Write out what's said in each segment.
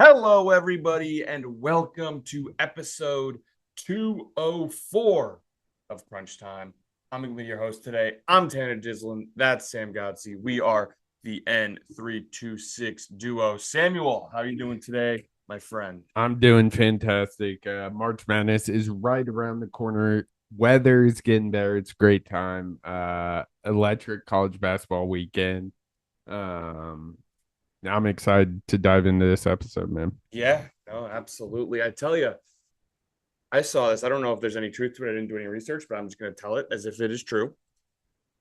Hello, everybody, and welcome to episode 204 of Crunch Time. I'm going to be your host today. I'm Tanner Gislin. That's Sam Godsey. We are the N326 duo. Samuel, how are you doing today, my friend? I'm doing fantastic. March Madness is right around the corner. Weather is getting better. It's a great time. Electric college basketball weekend. Um, I'm excited to dive into this episode, man. Yeah, no, absolutely. I tell you, I saw this. I don't know if there's any truth to it. I didn't do any research, but I'm just going to tell it as if it is true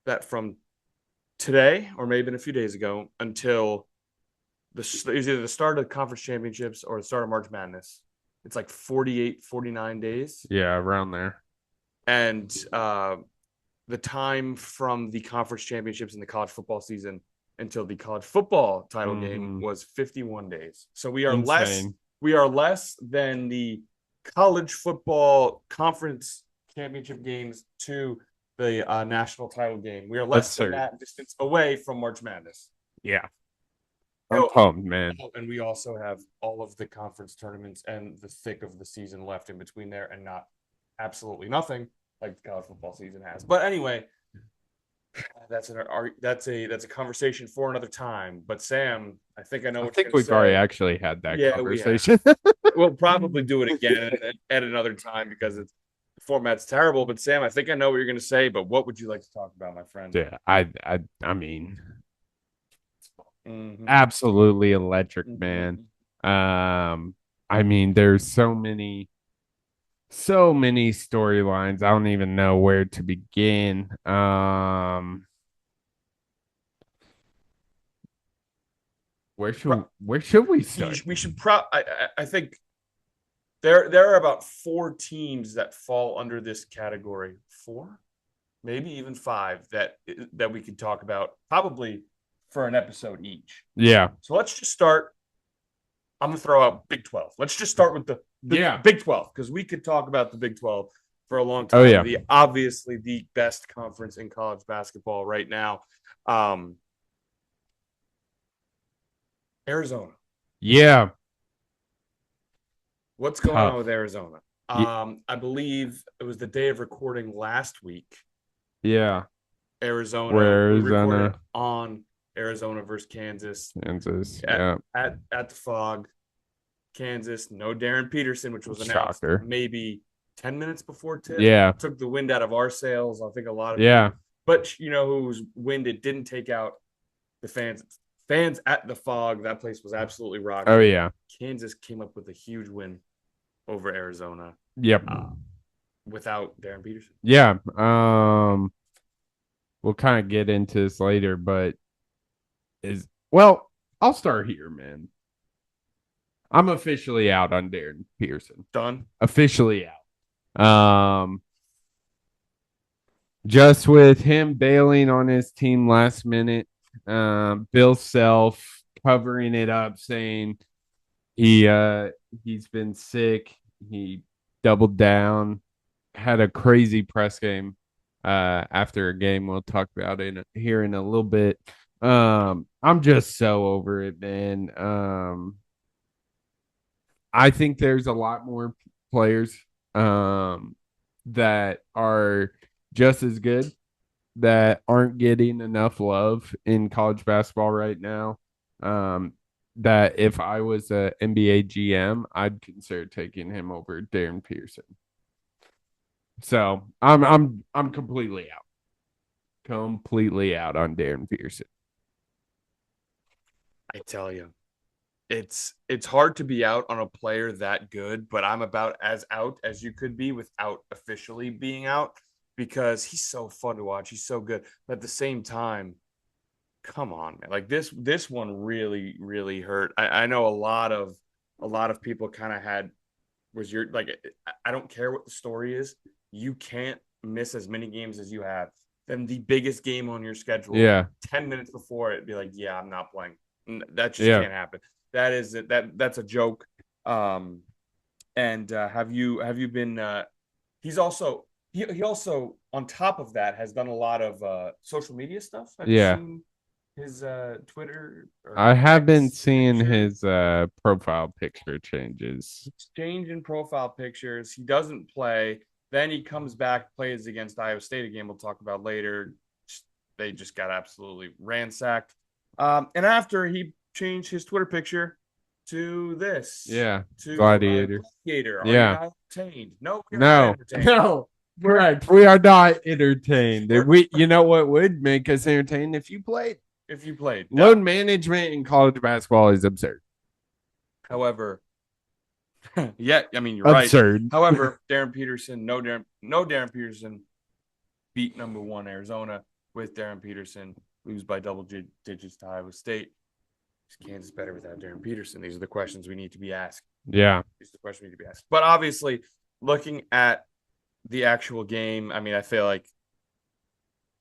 that from today or maybe a few days ago until it was either the start of the conference championships or the start of March Madness. It's like 48, 49 days. Yeah, around there. And the time from the conference championships in the college football season until the college football title game Hmm. was 51 days. So Insane. we are less than the college football conference championship games to the national title game. We are less than Absurd. that distance away from March Madness. Yeah, I'm Oh, pumped, man. and we also have all of the conference tournaments and the thick of the season left in between there, and not absolutely nothing like the college football season has. But anyway, that's a conversation for another time. But Sam, I think I know I what you're think gonna we've already say. actually had that Yeah, we have. conversation. We'll probably do it again at another time because the format's terrible. But Sam, I think I know what you're gonna say. But what would you like to talk about, my friend? Yeah, I mean, Mm-hmm. absolutely electric, man. Mm-hmm. I mean, there's so many storylines. I don't even know where to begin. Where should we start? We should I think there are about four teams that fall under this category. Four, maybe even five that we could talk about probably for an episode each. Yeah. So let's just start. I'm gonna throw out Big 12. Let's just start with the Yeah. Big 12 because we could talk about the Big 12 for a long Oh time. yeah. The obviously the best conference in college basketball right now. Um, Arizona. Yeah. What's going on with Tough. Arizona? Y- I believe it was the day of recording last week. yeah. Arizona. Where We recorded Arizona, on Arizona versus Kansas Kansas. at Yeah. at the Fog, Kansas. No Darren Peterson, which was announced Shocker. maybe 10 minutes before tip. Yeah. Took the wind out of our sails. I think a lot of Yeah. people, but you know whose wind it didn't take out the fans. Fans at the Fog. That place was absolutely Oh rocking. yeah. Kansas came up with a huge win over Arizona Yep. uh, without Darren Peterson. Yeah. We'll kind of get into this later, but is well, I'll start here, man. I'm officially out on Darren Pearson. Done. Officially out. Just with him bailing on his team last minute, Bill Self covering it up, saying he's been sick. He doubled down, had a crazy press game after a game we'll talk about here in a little bit. I'm just so over it, man. I think there's a lot more players that are just as good that aren't getting enough love in college basketball right now. Um, that if I was a NBA GM, I'd consider taking him over Darren Pearson. So I'm completely out on Darren Pearson. I tell you, it's hard to be out on a player that good, but I'm about as out as you could be without officially being out because he's so fun to watch. He's so good. But at the same time, come on, man. Like this one really, really hurt. I know a lot of people kind of had was your like I don't care what the story is, you can't miss as many games as you have. Then the biggest game on your schedule, Yeah, 10 minutes before it, be like, yeah, I'm not playing. That just yeah, can't happen. That's a joke. Um, and have you been? He's also he also on top of that has done a lot of social media stuff. Have you yeah. seen his Twitter or I have been X seeing picture? his profile picture changes. He's changing profile pictures. He doesn't play. Then he comes back, plays against Iowa State, a game we'll talk about later. They just got absolutely ransacked. And after he changed his Twitter picture to this, Yeah, to Gladiator. Gladiator, are you Yeah. not entertained? No, we are not No. entertained. No. Correct. We are not entertained. You know what would make us entertained if you played? If you played, Load no. management in college basketball is absurd. However, yeah, I mean you're right. Absurd. However, no Darren Peterson beat number one Arizona with Darren Peterson, lose by double digits to Iowa State. Is Kansas better without Darren Peterson? These are the questions we need to be asked. Yeah. These are the questions we need to be asked. But obviously, looking at the actual game, I mean, I feel like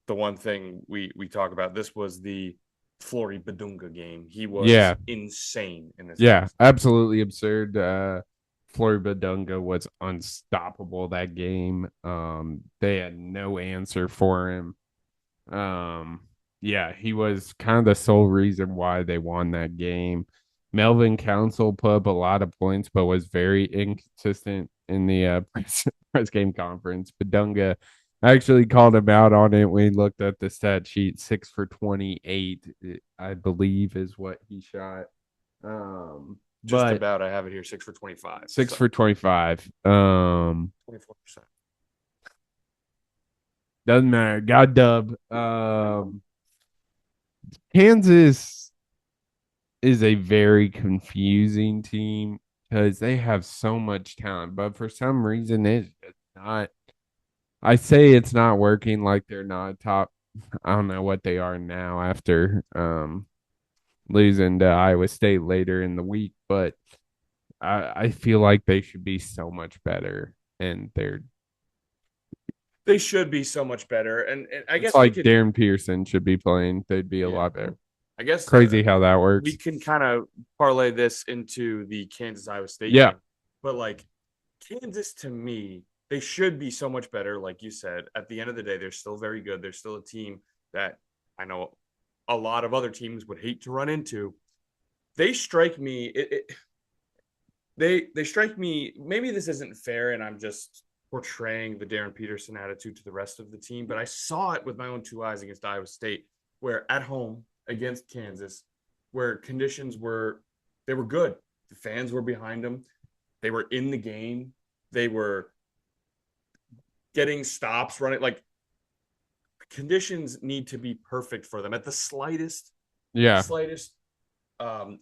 the one thing we talk about this was the Flory Badunga game. He was Yeah. insane in this Yeah. game. Absolutely absurd. Florida Dunga was unstoppable that game. They had no answer for him. Um, yeah, he was kind of the sole reason why they won that game. Melvin Council put up a lot of points, but was very inconsistent in the press game conference. Badunga actually called him out on it when he looked at the stat sheet. 6 for 28, I believe, is what he shot. Just But about. I have it here, 6 for 25. six So for 25. 24%. Doesn't matter. Got dub. Kansas is a very confusing team because they have so much talent, but for some reason it's not. I say it's not working like they're not top. I don't know what they are now after losing to Iowa State later in the week, but I feel like they should be so much better, and they're. They should be so much better. And I It's guess we like could, Darren Pearson should be playing. They'd be a yeah, lot better. I guess Crazy how that we works. can kind of parlay this into the Kansas Iowa State Yeah, game. But like Kansas to me, they should be so much better. Like you said, at the end of the day, they're still very good. They're still a team that I know a lot of other teams would hate to run into. They strike me. They strike me. Maybe this isn't fair, and I'm just portraying the Darren Peterson attitude to the rest of the team. But I saw it with my own two eyes against Iowa State, where at home against Kansas, where conditions were they were good. The fans were behind them. They were in the game. They were getting stops, running like conditions need to be perfect for them at the yeah, slightest um,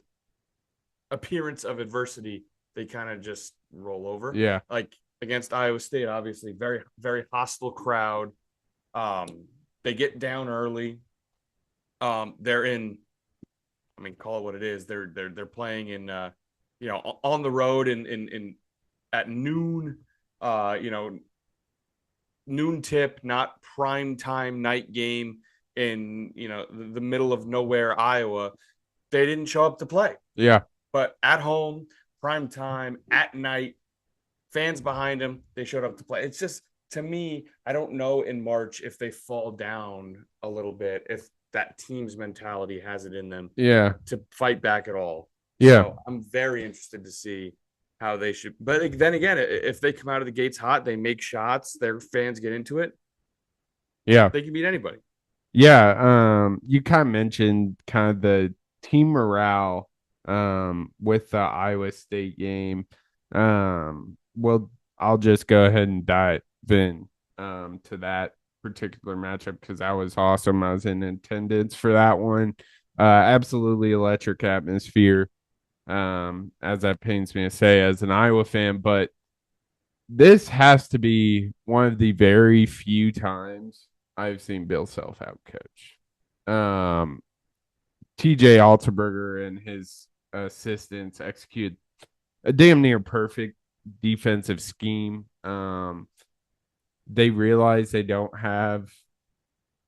appearance of adversity, they kind of just roll over. yeah, Like against Iowa State, obviously, very, very hostile crowd. They get down early. They're in, I mean, call it what it is. They're playing in on the road in at noon, you know, noon tip, not prime time night game in the middle of nowhere, Iowa. They didn't show up to play. yeah, But at home, prime time, at night, fans behind them, they showed up to play. It's just, to me, I don't know in March if they fall down a little bit, if that team's mentality has it in them yeah, to fight back at all. yeah, So I'm very interested to see how they should. But then again, if they come out of the gates hot, they make shots, their fans get into it, yeah, they can beat anybody. yeah. You kind of mentioned kind of the team morale with the Iowa State game. Well, I'll just go ahead and dive in to that particular matchup because that was awesome. I was in attendance for that one. Absolutely electric atmosphere. As that pains me to say as an Iowa fan, but this has to be one of the very few times I've seen Bill Self out coach. TJ Altenberger and his assistants execute a damn near perfect defensive scheme. They realize they don't have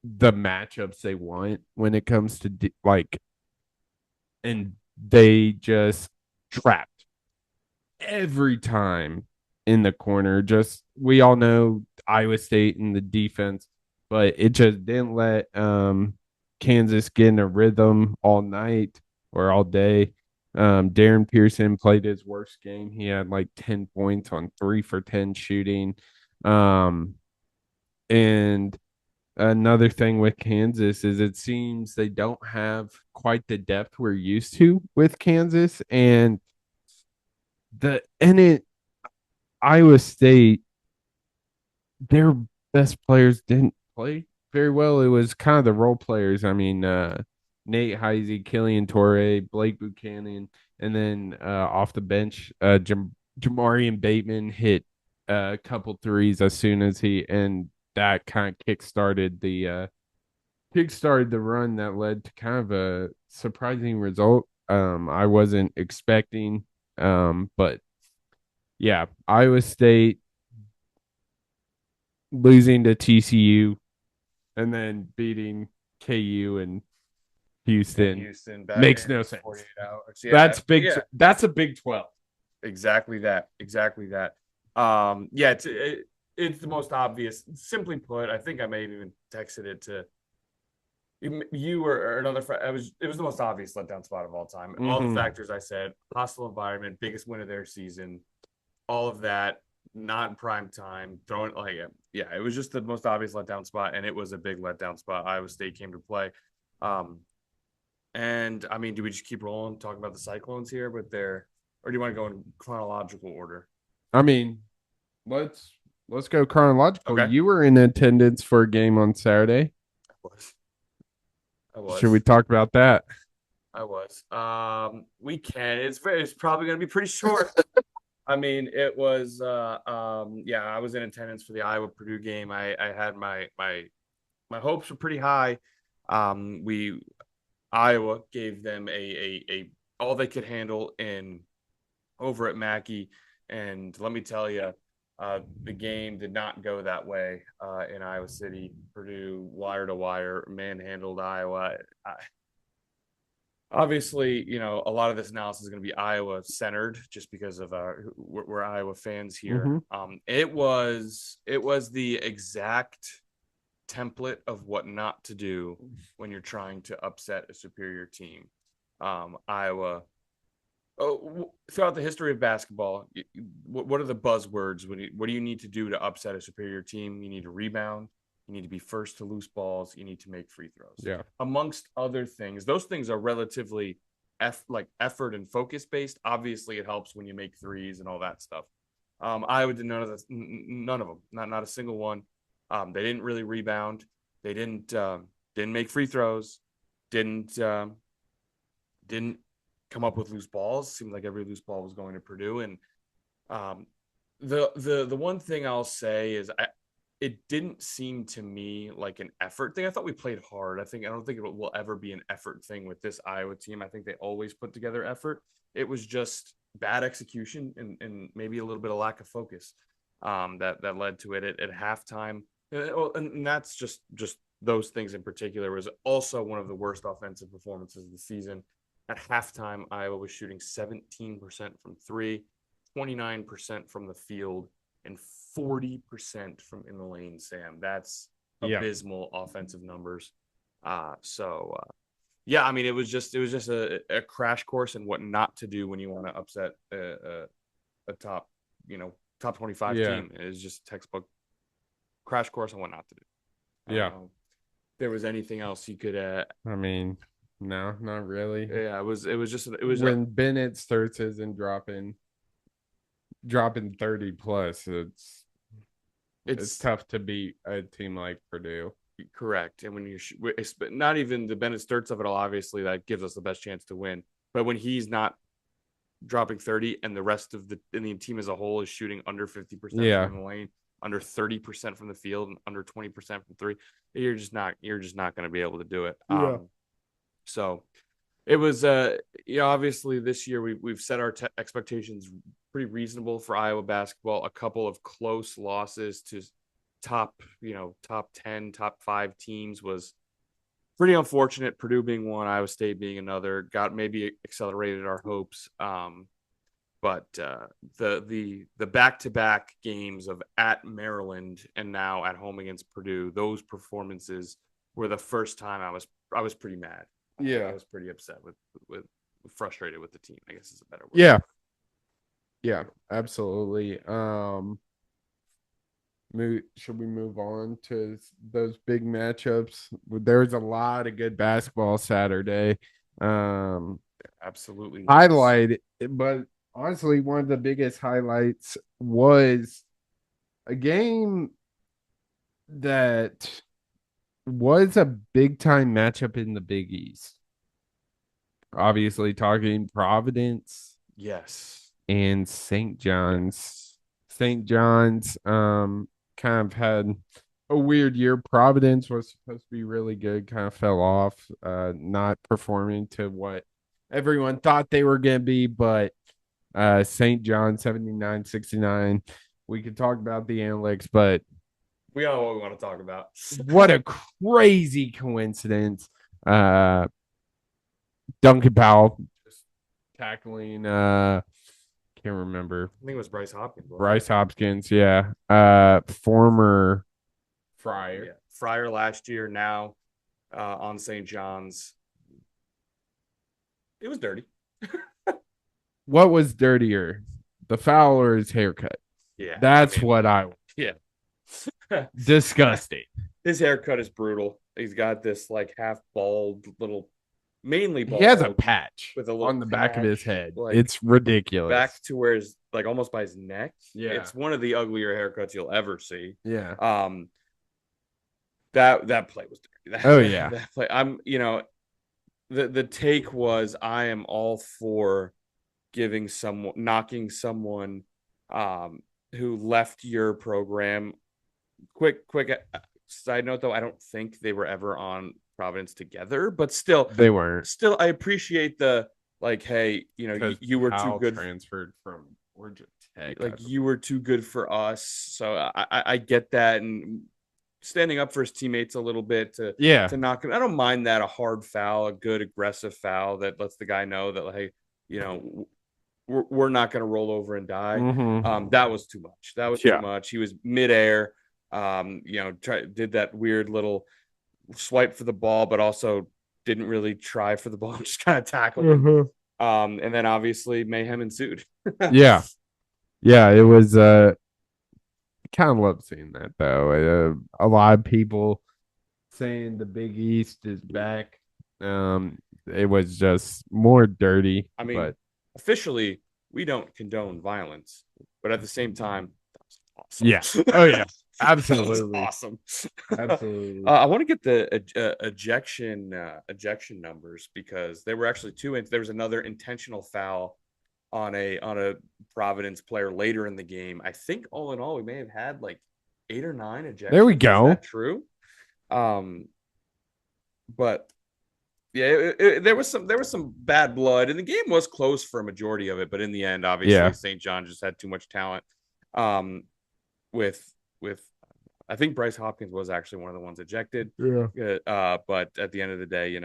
the matchups they want when it comes to and they just trapped every time in the corner. Just we all know Iowa State and the defense, but it just didn't let Kansas getting a rhythm all night or all day. Darren Pearson played his worst game. He had like 10 points on 3 for 10 shooting. Um, and another thing with Kansas is it seems they don't have quite the depth we're used to with Kansas. And Iowa State, their best players didn't play very well. It was kind of the role players. I mean, Nate Heisey, Killian Torrey, Blake Buchanan, and then off the bench, Jamarian Bateman hit a couple threes as soon as and that kind of kickstarted the run that led to kind of a surprising result. I wasn't expecting, but yeah, Iowa State losing to TCU and then beating KU and And Houston Houston back makes in no sense. 48 hours. Yeah, That's big. yeah, That's a Big 12. exactly that. Exactly that. Yeah, it's the most obvious. Simply put, I think I may have even texted it to you or another friend. It was the most obvious letdown spot of all time. All the Mm-hmm. factors I said: hostile environment, biggest win of their season, all of that, not in prime time, throwing like yeah, it was just the most obvious letdown spot, and it was a big letdown spot. Iowa State came to play. Um, and I mean, do we just keep rolling, talking about the Cyclones here, but they're, or do you want to go in chronological order? I mean, let's let's go chronological. Okay. You were in attendance for a game on Saturday. I was. I Should we was. talk about that? I was. We can. It's probably going to be pretty short. I mean, it was. Yeah, I was in attendance for the Iowa Purdue game. I had my hopes were pretty high. We Iowa gave them a all they could handle in over at Mackey, and let me tell you, the game did not go that way in Iowa City. Purdue wire to wire manhandled Iowa. Obviously, you know, a lot of this analysis is going to be Iowa centered just because of we're Iowa fans here. Mm-hmm. It was the exact template of what not to do when you're trying to upset a superior team. Iowa. Oh, throughout the history of basketball, what are the buzzwords? What do you need to do to upset a superior team? You need to rebound. You need to be first to loose balls. You need to make free throws, Yeah. amongst other things. Those things are relatively like effort and focus based. Obviously, it helps when you make threes and all that stuff. Iowa did none of this, none of them, not a single one. They didn't really rebound. They didn't make free throws. Didn't come up with loose balls. Seemed like every loose ball was going to Purdue. And um, the one thing I'll say is it didn't seem to me like an effort thing. I thought we played hard. I don't think it will ever be an effort thing with this Iowa team. I think they always put together effort. It was just bad execution and maybe a little bit of lack of focus that led to it at halftime. And that's just those things in particular was also one of the worst offensive performances of the season. At halftime, Iowa was shooting 17% from three, 29% from the field, and 40% from in the lane, Sam. That's Yeah. abysmal offensive numbers. Yeah, I mean, it was just a crash course in what not to do when you want to upset a top, top 25 Yeah. team. It's just textbook crash course on what not to do. I don't Yeah. know if there was anything else you could I mean, no, not really. yeah, it was When Bennett starts isn't dropping 30 plus, it's it's tough to beat a team like Purdue. correct. And when not even the Bennett Sturts of it all, obviously that gives us the best chance to win. But when he's not dropping 30 and the rest of the team as a whole is shooting under 50% Yeah. from the lane, under 30% from the field, and under 20% from three, you're just not going to be able to do it. Yeah. So it was obviously this year we've set our expectations pretty reasonable for Iowa basketball. A couple of close losses to top 10, top 5 teams was pretty unfortunate. Purdue being one, Iowa State being another, got maybe accelerated our hopes. But the back-to-back games of at Maryland and now at home against Purdue, those performances were the first time I was pretty mad. I Yeah. was pretty upset with frustrated with the team, I guess is a better word. Yeah. Yeah. Absolutely. Should we move on to those big matchups? There's a lot of good basketball Saturday. Um, Absolutely was. highlight, but honestly, one of the biggest highlights was a game that was a big time matchup in the Big East. Obviously, talking Providence Yes. and St. John's. Yes. St. John's kind of had a weird year. Providence was supposed to be really good, kind of fell off, not performing to what everyone thought they were going to be, but St. John 79-69. We could talk about the analytics, but We all know what we want to talk about. what a crazy coincidence. Duncan Powell just tackling can't remember. I think it was Bryce Hopkins, wasn't Bryce it? Hopkins, yeah. Former Friar. Yeah. Fryer last year, now on St. John's. It was dirty. What was dirtier? The foul or his haircut? Yeah. That's what I yeah. disgusting. His haircut is brutal. He's got this like half bald little, mainly He has a bald patch with a little on the back of his head. like It's ridiculous. back to where his like almost by his neck. Yeah. It's one of the uglier haircuts you'll ever see. Yeah. That play was dirty. Oh yeah. That play. The take was I am all for knocking someone who left your program. Quick side note though, I don't think they were ever on Providence together, but still They weren't. still I appreciate the like, hey, you were too good transferred from Georgia Tech. like you were too good for us. So I get that, and standing up for his teammates a little bit to knock him. I don't mind that, a hard foul, a good aggressive foul that lets the guy know that, hey, we're not going to roll over and die. Mm-hmm. That was too much. That was too much. He was midair. Did that weird little swipe for the ball, but also didn't really try for the ball. Just kind of tackled him. Mm-hmm. And then obviously mayhem ensued. Yeah. Yeah, it was kind of love seeing that though. A lot of people saying the Big East is back. It was just more dirty. I mean, but officially, we don't condone violence, but at the same time, that was awesome. Yeah. Oh yeah. Absolutely. Awesome. Absolutely. I want to get the ejection numbers, because there were actually two. There was another intentional foul on a Providence player later in the game. I think all in all, we may have had like 8 or 9 ejections. There we go. Is that true? But yeah, there was some bad blood, and the game was close for a majority of it. But in the end, obviously, St. John just had too much talent. With I think Bryce Hopkins was actually one of the ones ejected. Yeah. But at the end of the day,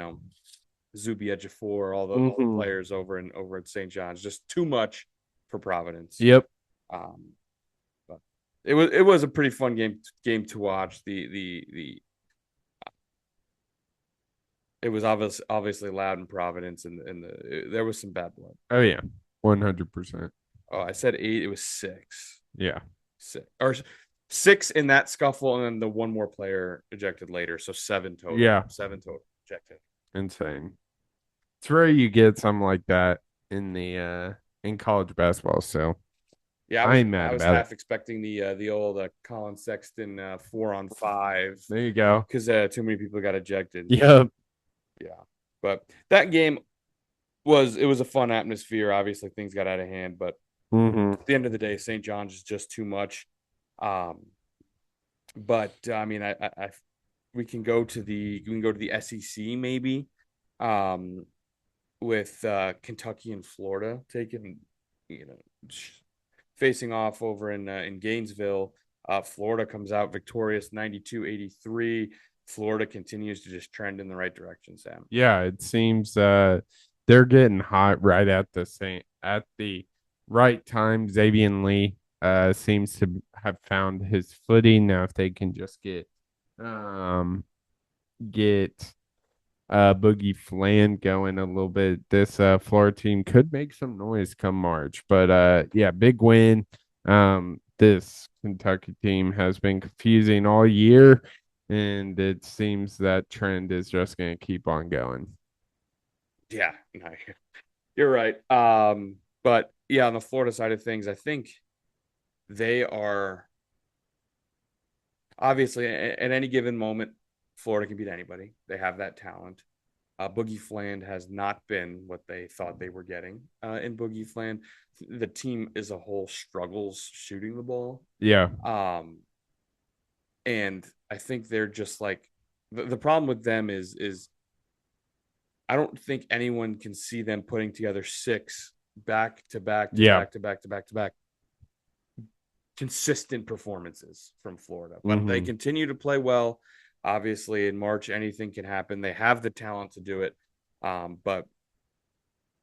Zubia Jafor, all the players over at St. John's, just too much for Providence. Yep. But it was a pretty fun game to watch. It was obviously loud in Providence, and there was some bad blood. Oh yeah, 100%. Oh, I said 8. It was 6. Yeah, 6 or 6 in that scuffle, and then the one more player ejected later, so 7 total. Yeah, 7 total ejected. Insane. It's rare you get something like that in college basketball. So yeah, I ain't mad I was about half it. expecting the old Colin Sexton 4-on-5. There you go. Because too many people got ejected. Yep. Yeah, but that game was a fun atmosphere. Obviously, things got out of hand, but at the end of the day, St. John's is just too much. But I mean, we can go to the SEC maybe, with Kentucky and Florida taking, facing off over in Gainesville. Florida comes out victorious 92-83. Florida continues to just trend in the right direction, Sam. Yeah, it seems they're getting hot right at the right time. Xavier Lee seems to have found his footing now. If they can just get Boogie Fland going a little bit. This Florida team could make some noise come March. But yeah, big win. This Kentucky team has been confusing all year, and it seems that trend is just going to keep on going. Yeah, no, you're right. But yeah, on the Florida side of things, I think they are obviously at any given moment, Florida can beat anybody. They have that talent. Boogie Fland has not been what they thought they were getting in Boogie Fland. The team as a whole struggles shooting the ball. Yeah, Um, and I think they're just like the problem with them is I don't think anyone can see them putting together six back to back to yeah. back to back to back to back consistent performances from Florida. But they Mm-hmm. continue to play well. Obviously, in March, anything can happen. They have the talent to do it. But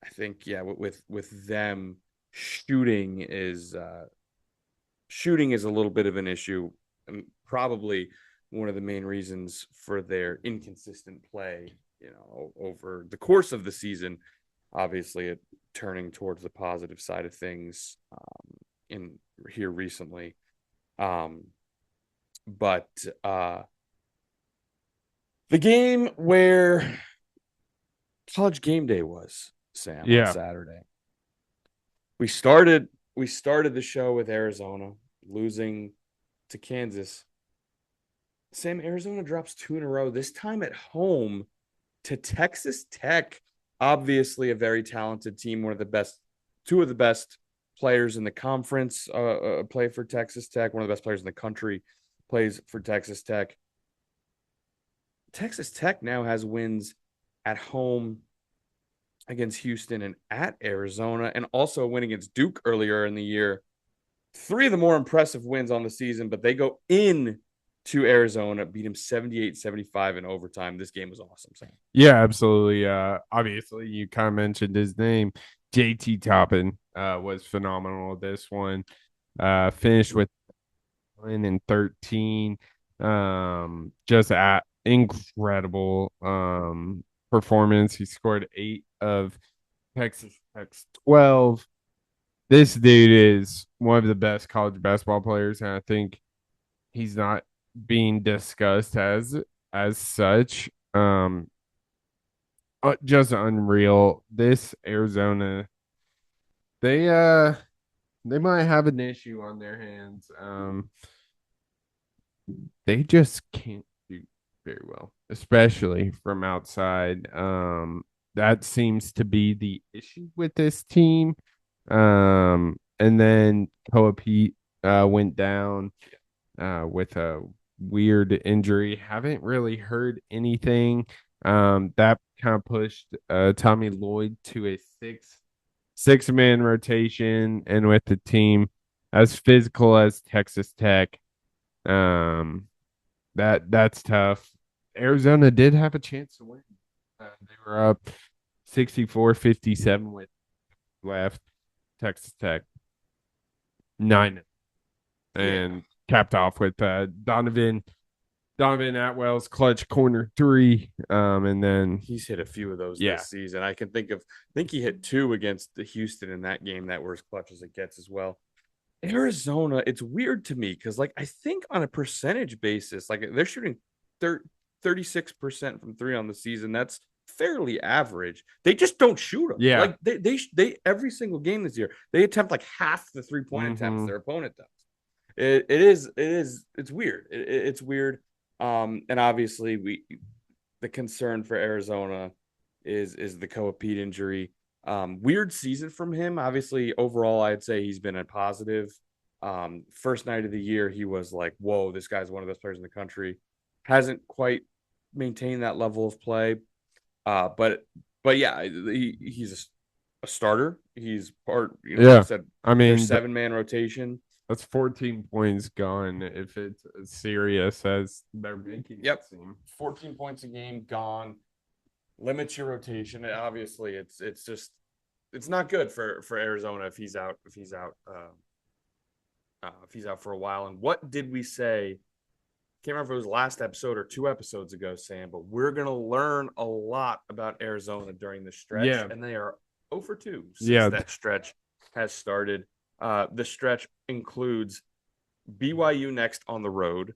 I think, yeah, with them, shooting is shooting is a little bit of an issue, and probably one of the main reasons for their inconsistent play. Over the course of the season, obviously, it turning towards the positive side of things in here recently. Um, but the game where college game day was, Sam, on Yeah, Saturday. We started the show with Arizona losing to Kansas. Sam, Arizona drops two in a row, this time at home to Texas Tech. Obviously, a very talented team, two of the best players in the conference play for Texas Tech. One of the best players in the country plays for Texas Tech. Texas Tech now has wins at home against Houston and at Arizona, and also a win against Duke earlier in the year. Three of the more impressive wins on the season, but they go in to Arizona, beat him 78-75 in overtime. This game was awesome, Sam. yeah, absolutely. Obviously, you kind of mentioned his name. JT Toppin was phenomenal. This one finished with 9 and 13. Just at incredible performance. He scored 8 of Texas Tech's 12. This dude is one of the best college basketball players, and I think he's not being discussed as such. Just unreal. This Arizona, they uh they might have an issue on their hands. They just can't shoot very well, especially from outside. That seems to be the issue with this team. And then Koa Pete went down with a weird injury. Haven't really heard anything. That kind of pushed Tommy Lloyd to a six-man rotation, and with the team as physical as Texas Tech, um, that's tough. Arizona did have a chance to win. They were up 64-57 with left. Texas Tech 9 Yeah. and capped off with Donovan Atwell's clutch corner three. And then He's hit a few of those yeah, this season. I think he hit two against the Houston in that game that were as clutch as it gets as well. Arizona, it's weird to me because, like, I think on a percentage basis, like they're shooting 36% from three on the season. That's fairly average. They just don't shoot them. yeah. Like they every single game this year, they attempt like half the 3-point attempts Mm-hmm. their opponent does. It's weird. It's weird. And obviously the concern for Arizona is the Koa Pete injury. Weird season from him. Obviously, overall, I'd say he's been a positive. First night of the year, he was like, "Whoa, this guy's one of the best players in the country." Hasn't quite maintained that level of play. But yeah, he's a starter. He's part. Like I Yeah. said, I their mean, 7-man rotation. that's 14 points gone if it's as serious as they're making Yep, it seem. 14 points a game gone. Limits your rotation. Obviously, it's just it's not good for Arizona if he's out if he's out for a while. And what did we say can't remember if it was last episode or 2 episodes ago, Sam, but we're gonna learn a lot about Arizona during the stretch, Yeah. and they are 0 for 2 since Yeah. that stretch has started. The stretch includes BYU next on the road,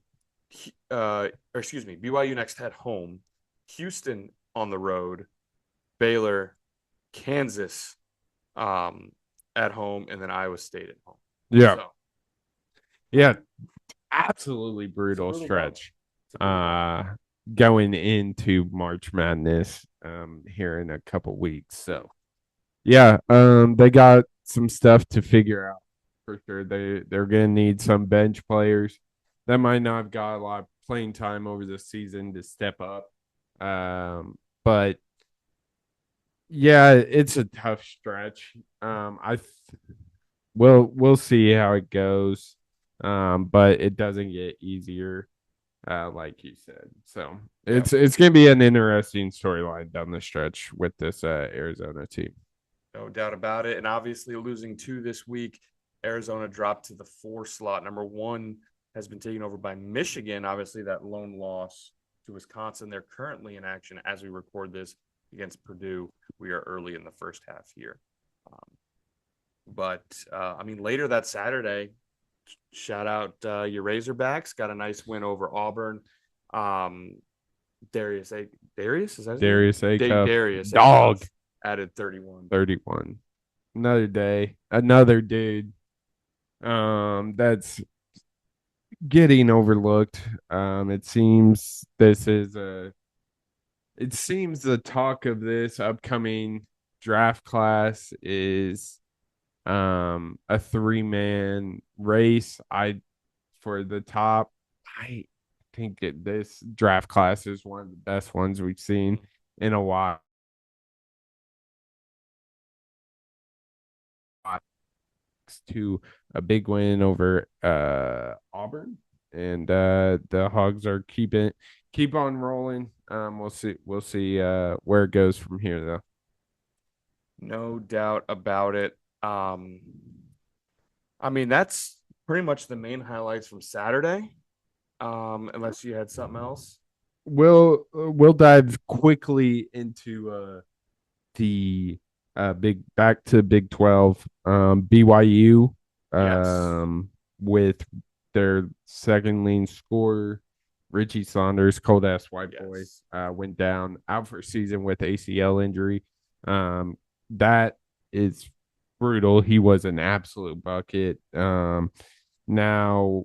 or excuse me, BYU next at home, Houston on the road, Baylor, Kansas at home, and then Iowa State at home. Yeah. So Yeah. Absolutely it's a brutal brutal bunch. stretch. It's a brutal bunch. Uh Going into March Madness here in a couple weeks. So yeah, they got some stuff to figure out for sure. They're gonna need some bench players that might not have got a lot of playing time over the season to step up. But yeah, it's a tough stretch. We'll see how it goes. But it doesn't get easier, like you said. So Yep. it's gonna be an interesting storyline down the stretch with this Arizona team. No doubt about it. And obviously, losing two this week, Arizona dropped to the 4 slot. Number one has been taken over by Michigan. Obviously, that lone loss to Wisconsin. They're currently in action as we record this against Purdue. We are early in the first half here. But I mean, later that Saturday, shout out your Razorbacks. Got a nice win over Auburn. Um, Darius, is that his name? Darius A Cup Darius A Cup dog added 31. 31. Another day, another dude. That's getting overlooked. It seems the talk of this upcoming draft class is a three-man race. I For the top, I think this draft class is one of the best ones we've seen in a while. To a big win over Auburn, and the Hogs are keep on rolling. We'll see where it goes from here though. No doubt about it. I mean, that's pretty much the main highlights from Saturday. Unless you had something else. We'll dive quickly into the big back to Big 12. BYU Yes. with their second leading scorer, Richie Saunders, cold ass white boy, Yes. went down out for season with ACL injury. That is brutal. He was an absolute bucket. Now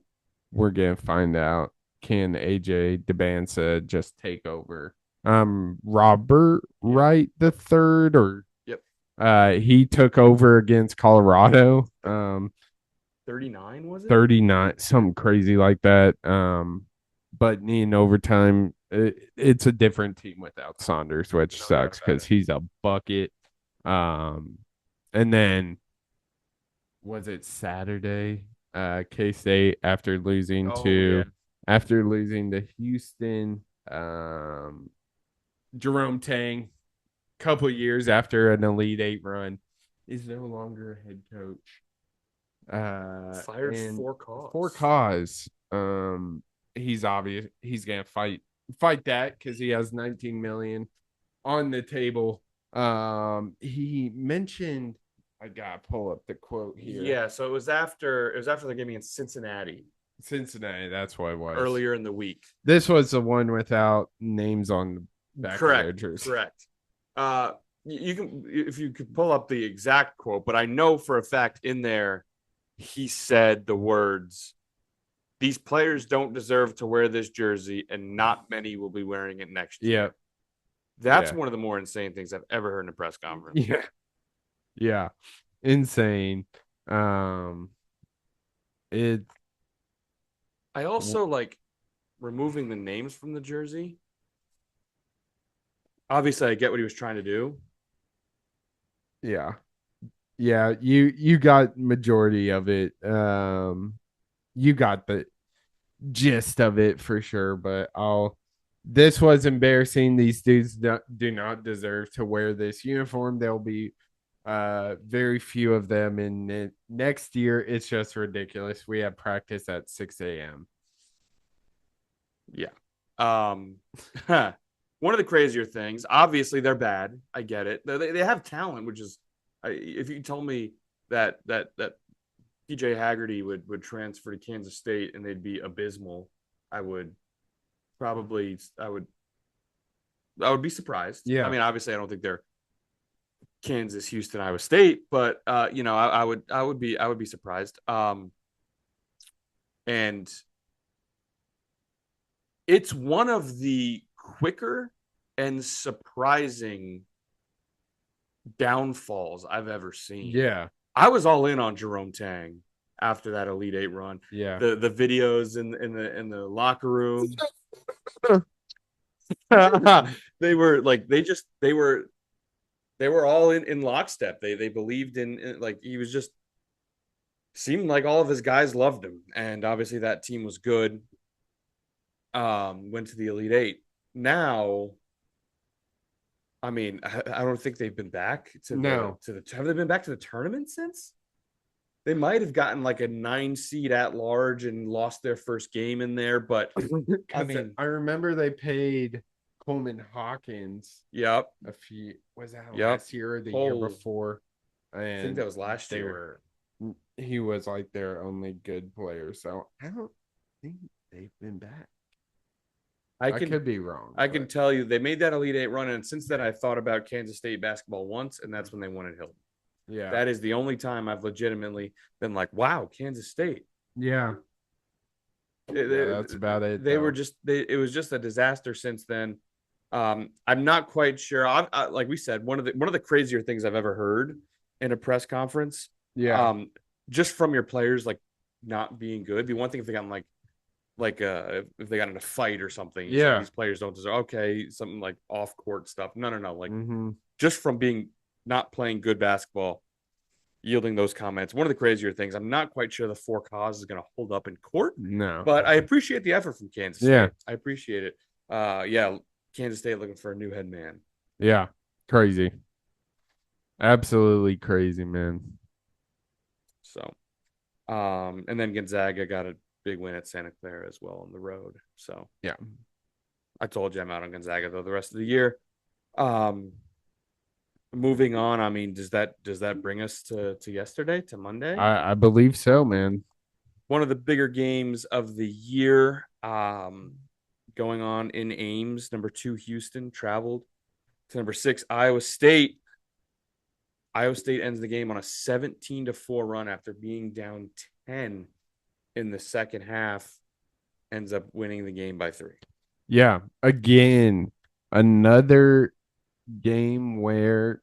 we're gonna find out, can AJ DeBansa just take over? Robert Yep. Wright the third, or Yep. he took over against Colorado. 39 was it? 39, something crazy like that. But in overtime, it's a different team without Saunders, which No doubt sucks about because it. he's a bucket. Um, and then was it Saturday? K State, Oh yeah. after losing to Houston, Jerome Tang, couple years after an Elite Eight run, is no longer a head coach. Fired And for for cause. cause, he's obvious he's gonna fight that because he has 19 million on the table. He mentioned, I gotta pull up the quote here. Yeah, so it was after the game against Cincinnati Cincinnati, that's what it was. earlier in the week. This was the one without names on the back of their Correct. jersey. Correct. You can if you could pull up the exact quote, but I know for a fact in there he said the words, "These players don't deserve to wear this jersey, and not many will be wearing it next Yeah, year." That's yeah, one of the more insane things I've ever heard in a press conference. yeah, yeah. Insane. Um, it I also like removing the names from the jersey. Obviously, I get what he was trying to do. yeah. Yeah, you got majority of it. You got the gist of it for sure, but I'll this was embarrassing. These dudes do not deserve to wear this uniform. There'll be very few of them in it. Next year. It's just ridiculous. We have practice at 6 a.m. Yeah. Um, one of the crazier things, obviously they're bad. I get it. They have talent, which is, if you told me that PJ Haggerty would transfer to Kansas State and they'd be abysmal, I would probably I would be surprised. I Yeah. mean, obviously I don't think they're Kansas, Houston, Iowa State, but I would be surprised. And it's one of the quicker and surprising downfalls I've ever seen. Yeah. I was all in on Jerome Tang after that Elite Eight run. Yeah. The videos in the locker room, they were like they were all in lockstep. They believed in like he was just seemed like all of his guys loved him, and obviously that team was good. Went to the Elite Eight. Now, I mean, I don't think they've been back No. to the have they been back to the tournament since? They might have gotten like a 9 seed at large and lost their first game in there, but I mean, I remember they paid Coleman Hawkins yep, a few, was that yep. last year or the year Oh, before? I think And that was last they year. were, he was like their only good player. So I don't think they've been back. I I can could be wrong, I can but tell you they made that Elite Eight run, and since then I thought about Kansas State basketball once, and that's when they won at Hilton. yeah. That is the only time I've legitimately been like, "Wow, Kansas State." Yeah. Yeah, that's about it They were though. just it was just a disaster since then. I'm not quite sure. Like we said, one of the crazier things I've ever heard in a press conference, Yeah. um, just from your players like not being good. It'd be one thing if they got in if they got in a fight or something. You say Yeah. these players don't deserve okay, something like off court stuff. No, no, no. Like Mm-hmm. just from being not playing good basketball, yielding those comments. One of the crazier things. I'm not quite sure the four cause is going to hold up in court, No. but I appreciate the effort from Kansas Yeah. State. I appreciate it. Yeah, Kansas State looking for a new head man. Yeah. Crazy. Absolutely crazy, man. So, and then Gonzaga got a big win at Santa Clara as well on the road. So Yeah. I told you I'm out on Gonzaga though the rest of the year. Um, moving on. I mean, does that bring us to yesterday to Monday? I believe so, man. One of the bigger games of the year. Going on in Ames. Number 2 Houston traveled to number 6 Iowa State. Iowa State ends the game on a 17-4 run after being down 10 in the second half. Ends up winning the game by 3. Yeah. Again, another game where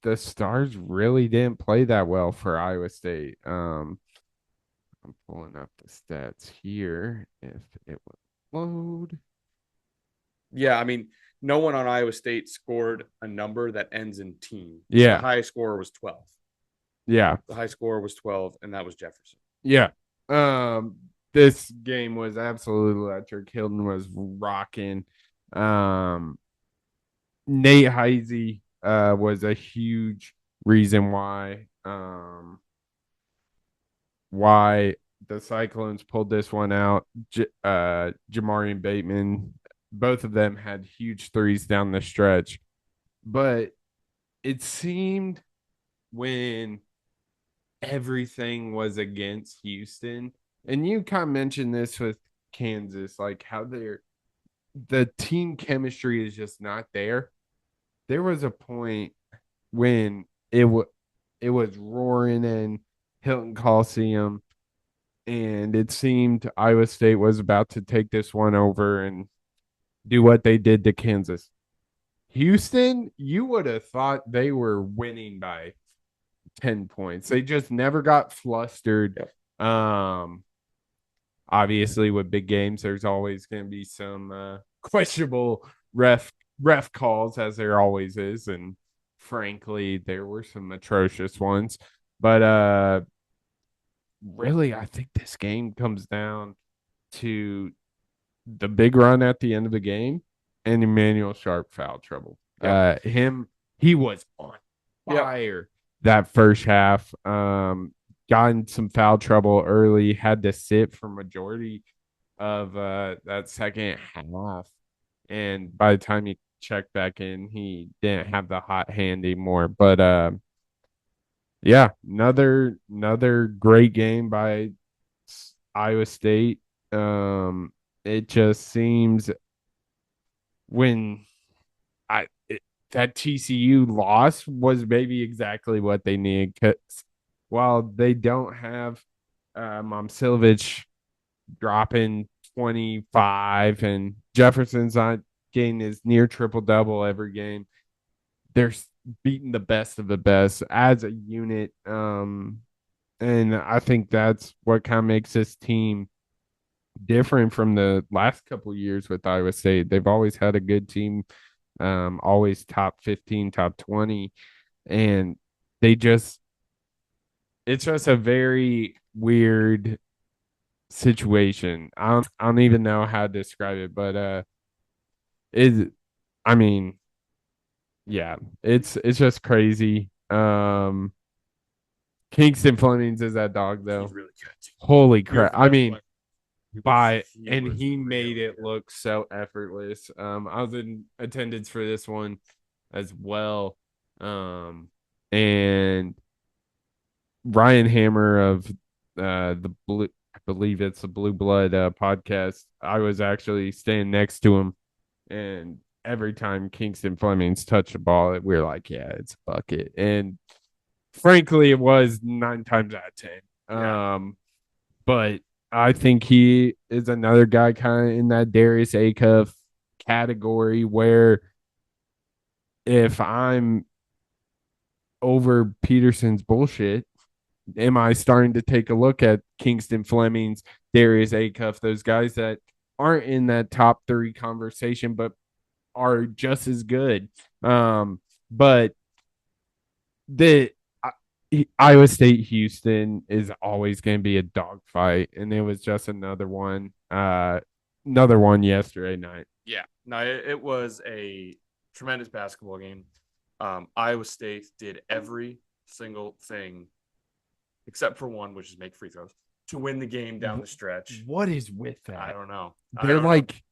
the Stars really didn't play that well for Iowa State. I'm pulling up the stats here if it would load. Yeah, I mean, no one on Iowa State scored a number that ends in team. The Yeah. high score was 12. Yeah. The high score was 12, and that was Jefferson. Yeah. This game was absolutely electric. Hilton was rocking. Um, Nate Heisey was a huge reason why the Cyclones pulled this one out. Jamarian Bateman, both of them had huge threes down the stretch. But it seemed when everything was against Houston, and you kind of mentioned this with Kansas, like how the team chemistry is just not there. There was a point when it was roaring in Hilton Coliseum, and it seemed Iowa State was about to take this one over and do what they did to Kansas. Houston, you would have thought they were winning by 10 points. They just never got flustered. Yep. Obviously with big games, there's always going to be some questionable ref calls, as there always is, and frankly, there were some atrocious ones. But really, I think this game comes down to the big run at the end of the game and Emmanuel Sharp foul trouble. Yep. He was on Yep. fire that first half. Got in some foul trouble early, had to sit for majority of that second half. And by the time he checked back in, he didn't have the hot hand anymore. But yeah, another great game by Iowa State. It just seems when that TCU loss was maybe exactly what they need. Because while they don't have Momcilovic dropping 25 and Jefferson's not getting his near triple double every game, they're beating the best of the best as a unit. And I think that's what kind of makes this team different from the last couple of years with Iowa State. They've always had a good team, always top 15, top 20. And they just, it's just a very weird situation. I don't even know how to describe it, but is I mean, yeah, it's just crazy. Kingston Flemings is that dog He's though. really good. Holy We were crap. I forgetting mean, Fleming. He and was he made really it good. look so effortless. I was in attendance for this one as well. And Ryan Hammer of the blue, I believe it's the Blue Blood podcast. I was actually standing next to him, and every time Kingston Flemings touched the ball, we were like, "Yeah, it's a bucket." And frankly, it was 9 times out of 10. Yeah. But I think he is another guy kind of in that Darius Acuff category where if I'm over Peterson's bullshit, am I starting to take a look at Kingston Flemings, Darius Acuff, those guys that aren't in that top three conversation, but are just as good. But the Iowa State Houston is always going to be a dogfight, and it was just another one yesterday night. Yeah. No, it was a tremendous basketball game. Iowa State did every single thing except for one, which is make free throws to win the game down the stretch. What is with I that? don't know. I They're don't know. like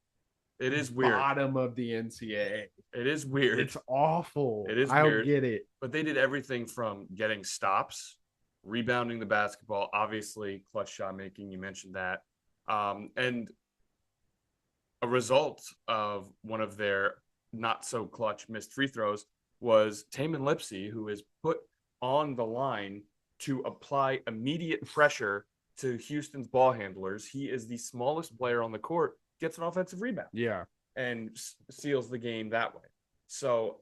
It is weird. bottom of the NCAA. It is weird. It's awful. It is I don't weird. get it. But they did everything from getting stops, rebounding the basketball, obviously clutch shot making. You mentioned that, and a result of one of their not so clutch missed free throws was Taman Lipsey, who is put on the line to apply immediate pressure to Houston's ball handlers. He is the smallest player on the court, gets an offensive rebound, Yeah. and seals the game that way. So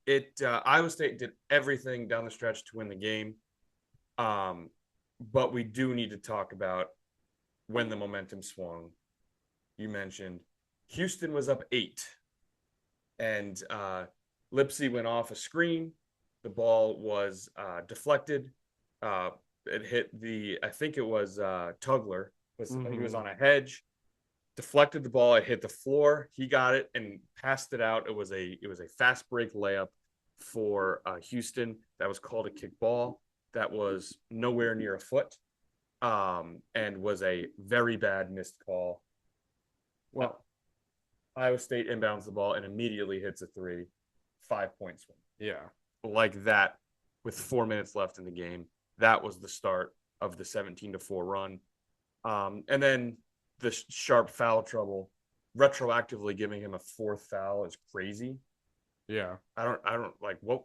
it Iowa State did everything down the stretch to win the game, but we do need to talk about when the momentum swung. You mentioned Houston was up 8, and Lipsey went off a screen. The ball was deflected. It hit I think it was Tugler. He was on a hedge, deflected the ball. It hit the floor. He got it and passed it out. It was a fast break layup for Houston. That was called a kick ball. That was nowhere near a foot, and was a very bad missed call. Well, Iowa State inbounds the ball and immediately hits a 3, 5 point swing. Yeah. Like that, with 4 minutes left in the game. That was the start of the 17-4 run. And then the sharp foul trouble, retroactively giving him a 4th foul is crazy. Yeah. I don't like what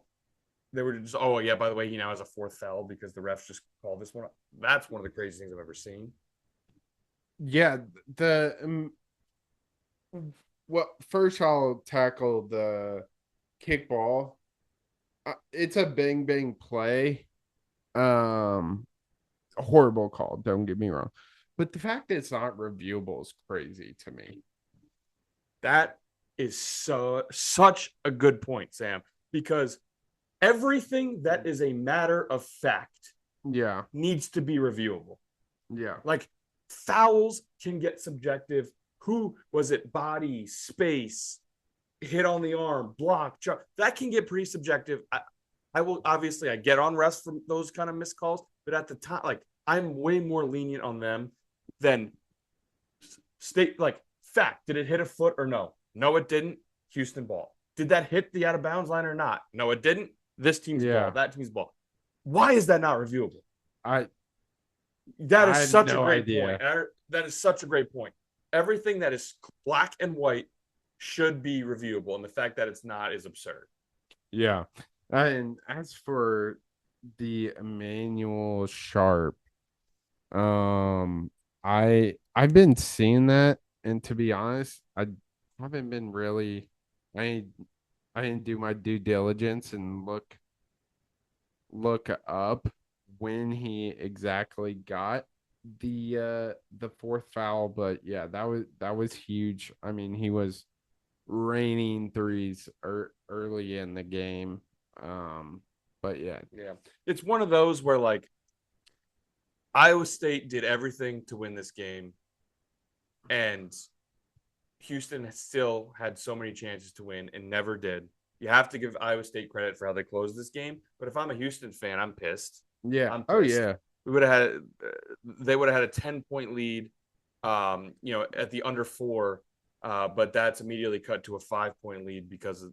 they were just. Oh yeah, by the way, he now has a 4th foul because the refs just called this one. That's one of the craziest things I've ever seen. Yeah. Well, first I'll tackle the kickball. It's a bang bang play. Um, a horrible call. Don't get me wrong, but the fact that it's not reviewable is crazy to me. That is such a good point, Sam, because everything that is a matter of fact Yeah, needs to be reviewable. yeah, Like fouls can get subjective. Who was it? Body, space, hit on the arm, block, that can get pretty subjective. I will obviously I get on refs for those kind of missed calls, but at the time, like I'm way more lenient on them than State like fact. Did it hit a foot or no? No, it didn't. Houston ball. Did that hit the out of bounds line or not? No, it didn't. This team's ball. Yeah. That team's ball. Why is that not reviewable? I That I is had such a no great point. idea. That is such a great point. Everything that is black and white should be reviewable, and the fact that it's not is absurd. Yeah. And as for the Emmanuel Sharp, I've been seeing that, and to be honest, I haven't been really I I didn't do my due diligence and look up when he exactly got the fourth foul, but yeah, that was huge. I mean, he was raining threes early in the game. But yeah, Yeah. It's one of those where like Iowa State did everything to win this game, and Houston still had so many chances to win and never did. You have to give Iowa State credit for how they closed this game. But if I'm a Houston fan, I'm pissed. yeah, I'm oh pissed. yeah, We would have had, they would have had a 10-point lead, at the under four, but that's immediately cut to a 5-point lead because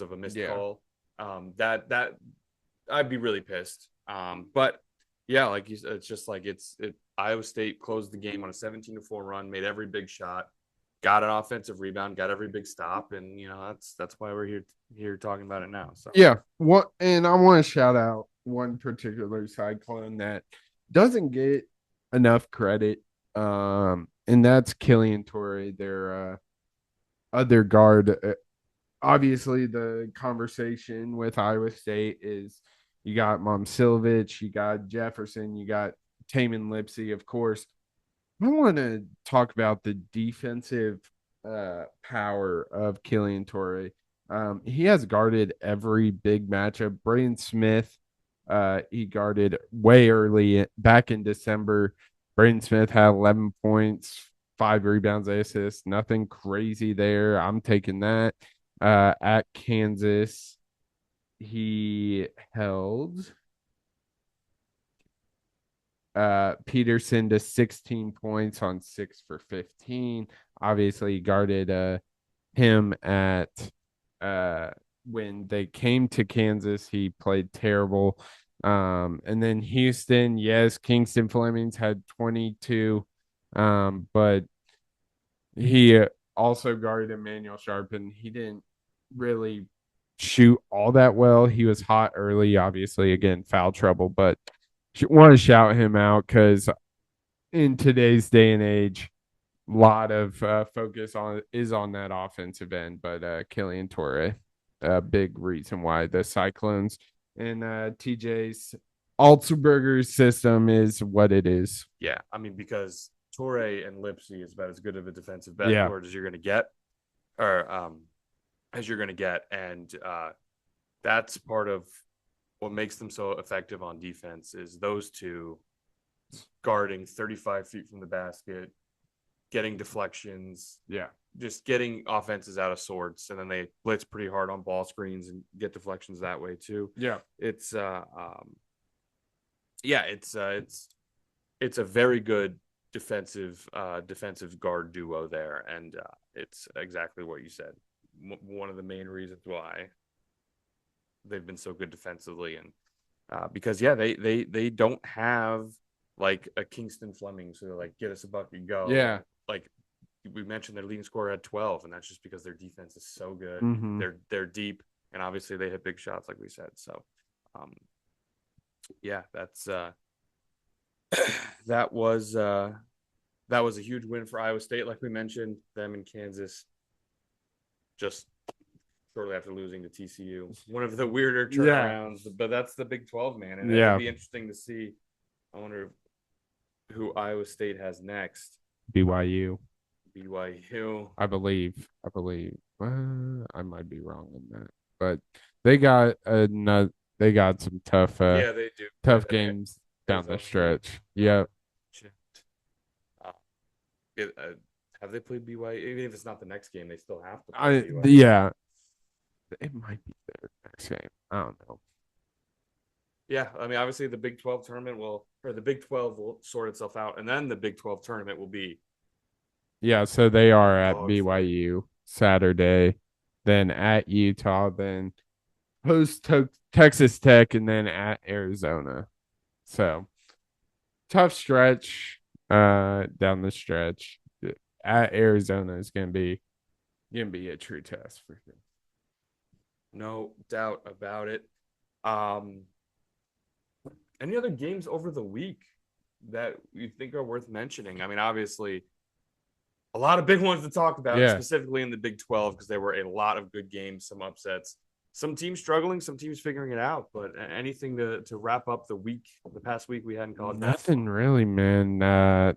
of a missed yeah, call. That I'd be really pissed. But yeah, like you said, it's just like Iowa State closed the game on a 17-4 run, made every big shot, got an offensive rebound, got every big stop, and that's why we're here talking about it now. So yeah. What? And I want to shout out one particular cyclone that doesn't get enough credit. And that's Killian Torrey, their other guard. Obviously the conversation with Iowa State is you got Momcilovic, you got Jefferson, you got Taman Lipsey, of course. I want to talk about the defensive power of Killian Torrey. He has guarded every big matchup. Braden Smith, he guarded way early back in December. Braden Smith had 11 points, 5 rebounds, 8 assists. Nothing crazy there. I'm taking that. At Kansas, he held Peterson to 16 points on 6 for 15. Obviously, guarded him at when they came to Kansas, he played terrible. And then Houston, yes, Kingston Flemings had 22, but he also guarded Emmanuel Sharp, and he didn't really shoot all that well. He was hot early, obviously, again, foul trouble, but want to shout him out because in today's day and age, a lot of focus on that offensive end. But Killian Torre, a big reason why the Cyclones and TJ's Altsberger's system is what it is. yeah, I mean because Torre and Lipsy is about as good of a defensive Yeah, backcourt as you're going to get, or as you're going to get, and that's part of what makes them so effective on defense is those two guarding 35 feet from the basket, getting deflections, yeah, just getting offenses out of sorts, and then they blitz pretty hard on ball screens and get deflections that way too. yeah, It's yeah, it's a very good defensive guard duo there, and it's exactly what you said. One of the main reasons why they've been so good defensively, and because yeah, they don't have like a Kingston Fleming, so they're like get us a bucket, go. yeah. Like we mentioned, their leading scorer had 12, and that's just because their defense is so good. Mm-hmm. They're deep, and obviously they hit big shots, like we said. So, yeah, that's that was uh, that was a huge win for Iowa State, like we mentioned. Them in Kansas just shortly after losing to TCU. One of the weirder Yeah, turnarounds, but that's the Big 12, man, and it'll yeah. be interesting to see. I wonder who Iowa State has next. BYU, BYU. I believe. I believe. I might be wrong on that, but they got another. They got some Yeah, they do. tough games down the Arizona game. stretch. Yep. Uh, have they played BYU? Even if it's not the next game, they still have to play I BYU. yeah. It might be their next game. I don't know. Yeah, I mean, obviously the Big 12 tournament will, or the Big 12 will sort itself out, and then the Big 12 tournament will be Yeah, so they are at Dogfight. BYU Saturday, then at Utah, then Texas Tech, and then at Arizona. So tough stretch down the stretch. At Arizona is gonna be a true test for sure. No doubt about it. Um, any other games over the week that you think are worth mentioning? I mean, obviously, a lot of big ones to talk about, Yeah. specifically in the Big 12, because there were a lot of good games, some upsets, some teams struggling, some teams figuring it out. But anything to wrap up the past week we had in college basketball? Nothing really, man.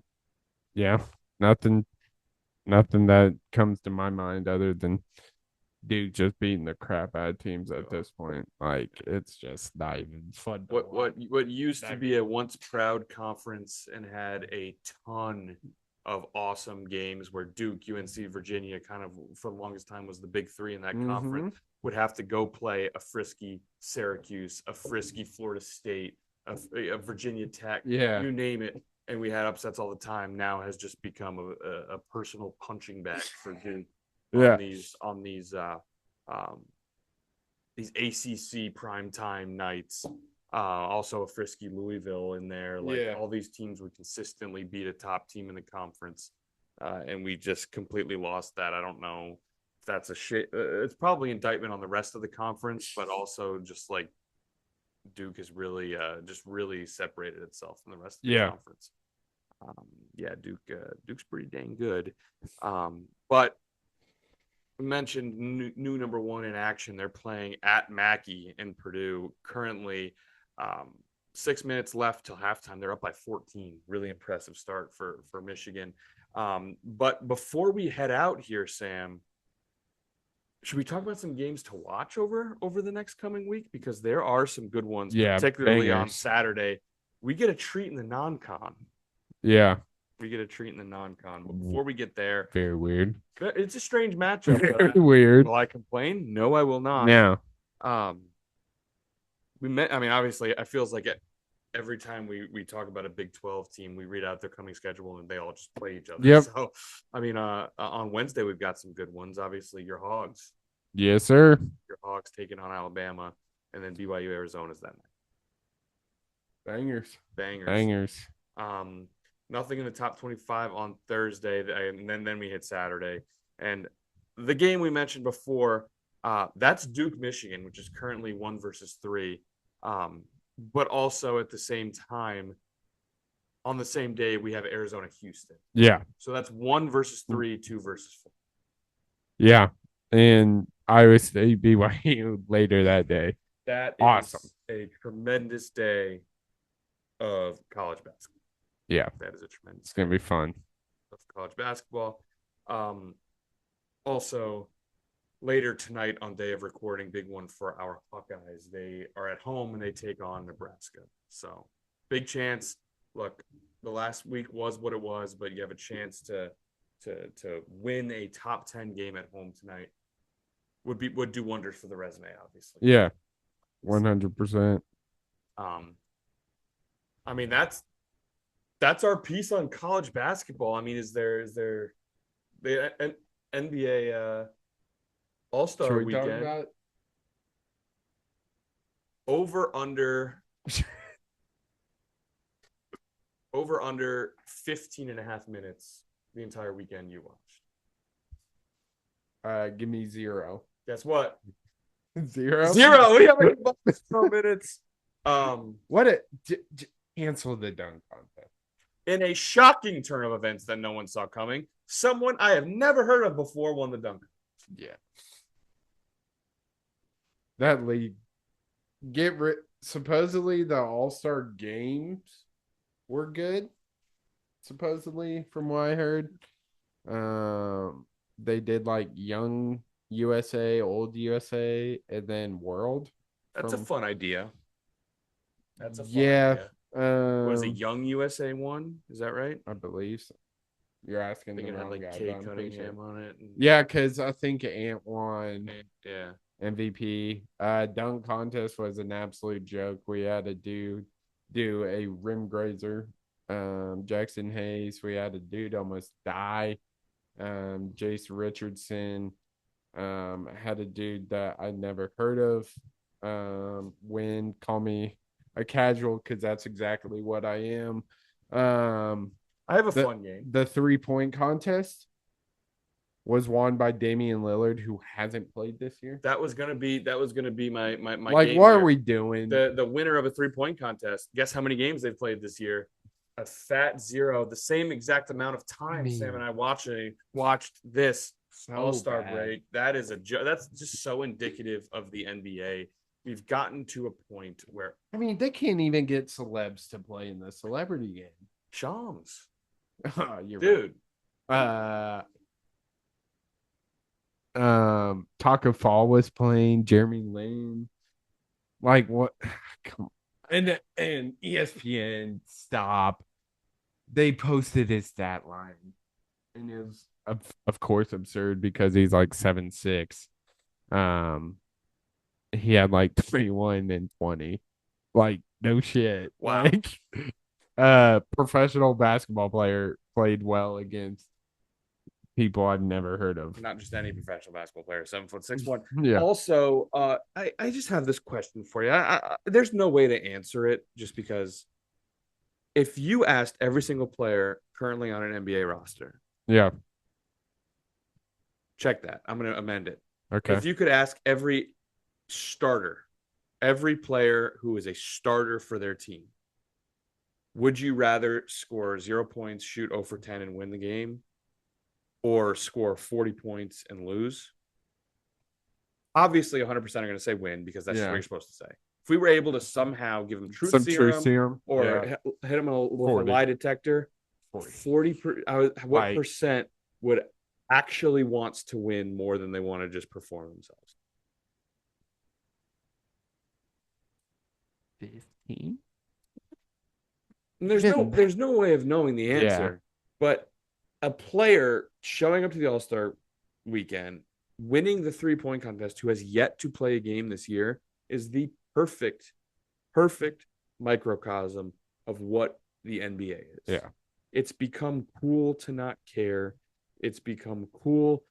Yeah, nothing nothing that comes to my mind other than Duke just beating the crap out of teams at this point. Like it's just not even fun to watch. What used to be a once proud conference and had a ton of awesome games where Duke, UNC, Virginia kind of for the longest time was the big three in that Mm-hmm. conference would have to go play a frisky Syracuse, a frisky Florida State, a Virginia Tech, Yeah. you name it. And we had upsets all the time. Now has just become a personal punching bag for Duke Yeah. on um, these ACC primetime nights. Also, a frisky Louisville in there. Like Yeah. all these teams would consistently beat a top team in the conference, and we just completely lost that. I don't know if that's a shit. It's probably indictment on the rest of the conference, but also just like Duke has really just really separated itself from the rest of the Yeah. conference. Yeah, Duke's pretty dang good, but mentioned new number one in action. They're playing at Mackey in Purdue currently. 6 minutes left till halftime. They're up by 14. Really impressive start for Michigan. But before we head out here, Sam, should we talk about some games to watch over the next coming week? Because there are some good ones, Yeah. particularly on Bangers. Saturday. We get a treat in the non-con. Yeah. We get a treat in the non-con. But before we get there, Very weird. it's a strange matchup. Very weird. Will I complain? No, I will not. Now. Um, we met. I mean, obviously, it feels like every time we talk about a Big 12 team, we read out their coming schedule and they all just play each other. Yep. So, I mean, on Wednesday we've got some good ones. Obviously, Yes, sir. your Hogs taking on Alabama, and then BYU Arizona's that night. Bangers. Bangers. Bangers. Um, Nothing in the top 25 on Thursday, and then we hit Saturday, and the game we mentioned before. That's Duke, Michigan, which is currently 1 versus 3. But also at the same time, on the same day, we have Arizona, Houston. Yeah. So that's 1 versus 3, 2 versus 4. Yeah. And Iowa State BYU later that day. That Awesome. is a tremendous day of college basketball. Yeah. That is a tremendous. It's gonna be fun. Of college basketball. Also, later tonight on day of recording, big one for our Hawkeyes. They are at home and they take on Nebraska. So big chance. Look, the last week was what it was, but you have a chance to win a top 10 game at home tonight. Would do wonders for the resume, obviously. Yeah. 100%. I mean that's our piece on college basketball. I mean, is there the NBA All-Star Should we talk weekend about over under 15 and a half minutes the entire weekend you watched? give me 0. Guess what? 0? We have like 0 minutes. What cancel the dunk contest. In a shocking turn of events that no one saw coming, someone I have never heard of before won the dunk. Yeah. That league supposedly the All-Star games were good. Supposedly, from what I heard. They did like young USA, old USA, and then world. That's a fun idea. That's a fun yeah. idea. Was a young USA one? Is that right? I believe so. You're asking Thinking the it had wrong like guy. Kay Cunningham on it. Yeah, because I think Ant won Yeah. MVP. Dunk contest was an absolute joke. We had to do a rim grazer. Jackson Hayes. We had a dude almost die Jace Richardson. I had a dude that I'd never heard of call me a casual because that's exactly what I am. Um, I have a the fun game. the 3-point contest was won by Damian Lillard, who hasn't played this year. That was gonna be my Like, game what are here. we doing? The winner of a 3-point contest. Guess how many games they've played this year? A fat zero. The same exact amount of time Sam and I watched this All-Star Bad. break. That's just so indicative of the NBA. We've gotten to a point where I mean, they can't even get celebs to play in the celebrity game. Shams, You're dude. right. Taco Fall was playing, Jeremy Lin. Like what? Come on. And ESPN stop. They posted his stat line, and it was of course absurd because he's like 7'6". Um, he had like 21 and 20. Like no shit. Wow. Like professional basketball player played well against people I've never heard of. Not just any professional basketball player, 7'6" 1. Yeah. Also, I just have this question for you. There's no way to answer it just because if you asked every single player currently on an NBA roster, Yeah. check that. I'm going to amend it. Okay. If you could ask every starter, every player who is a starter for their team, would you rather score 0 points, shoot 0 for 10, and win the game, or score 40 points and lose? Obviously, 100% are going to say win because that's just what you're supposed to say. If we were able to somehow give them truth serum or hit them with a lie detector, 40 what percent would actually wants to win more than they want to just perform themselves? 15. And there's no way of knowing the answer. But a player showing up to the All-Star weekend, winning the 3-point contest, who has yet to play a game this year, is the perfect microcosm of what the NBA is. Yeah. It's become cool to not care. It's become cool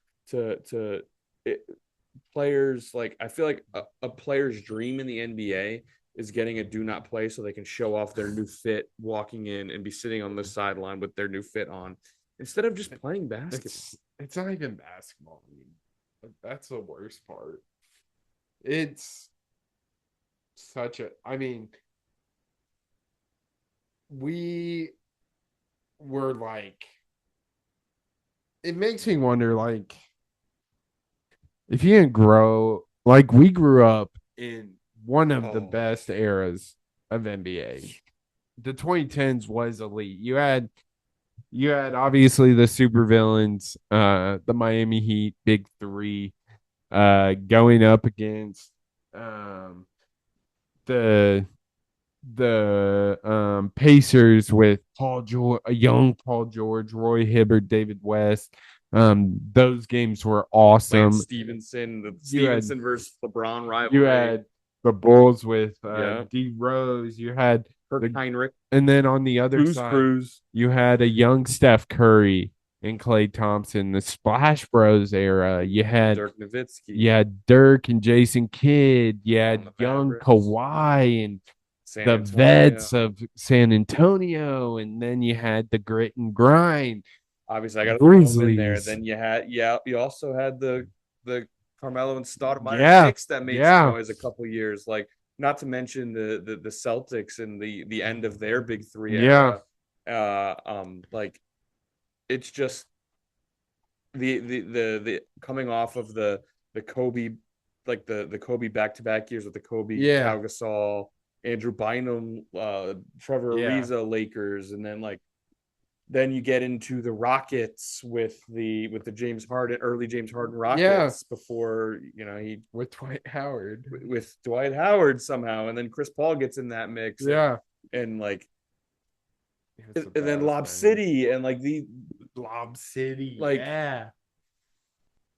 players, like, I feel like a player's dream in the NBA is getting a do not play so they can show off their new fit walking in and be sitting on the sideline with their new fit on instead of just playing basketball. It's not even basketball. That's the worst part. It's I mean, we were like, it makes me wonder, like, if you didn't grow, like, we grew up in one of the best eras of NBA. The 2010s was elite. You had obviously the supervillains, the Miami Heat, Big Three, going up against the Pacers with Paul George, a young Paul George, Roy Hibbert, David West. Those games were awesome. Lance Stevenson, the Stevenson versus LeBron rivalry. You had the Bulls with D Rose. You had Heinrich, and then on the other side, you had a young Steph Curry and Klay Thompson, the Splash Bros era. You had Dirk Nowitzki. You had Dirk and Jason Kidd. You had young Kawhi and the vets of San Antonio, and then you had the grit and grind. Obviously, I got to throw them in there. Then you also had the Carmelo and Stoudemire Knicks that made some noise a couple years. Like, not to mention the Celtics and the end of their Big Three era. Like, it's just the coming off of the Kobe, like the Kobe back-to-back years with the Kobe, Pau Gasol, Andrew Bynum, Trevor Ariza Lakers, and then you get into the Rockets with the James Harden, early James Harden Rockets before he with Dwight Howard somehow, and then Chris Paul gets in that mix, and then Lob City and the Lob City,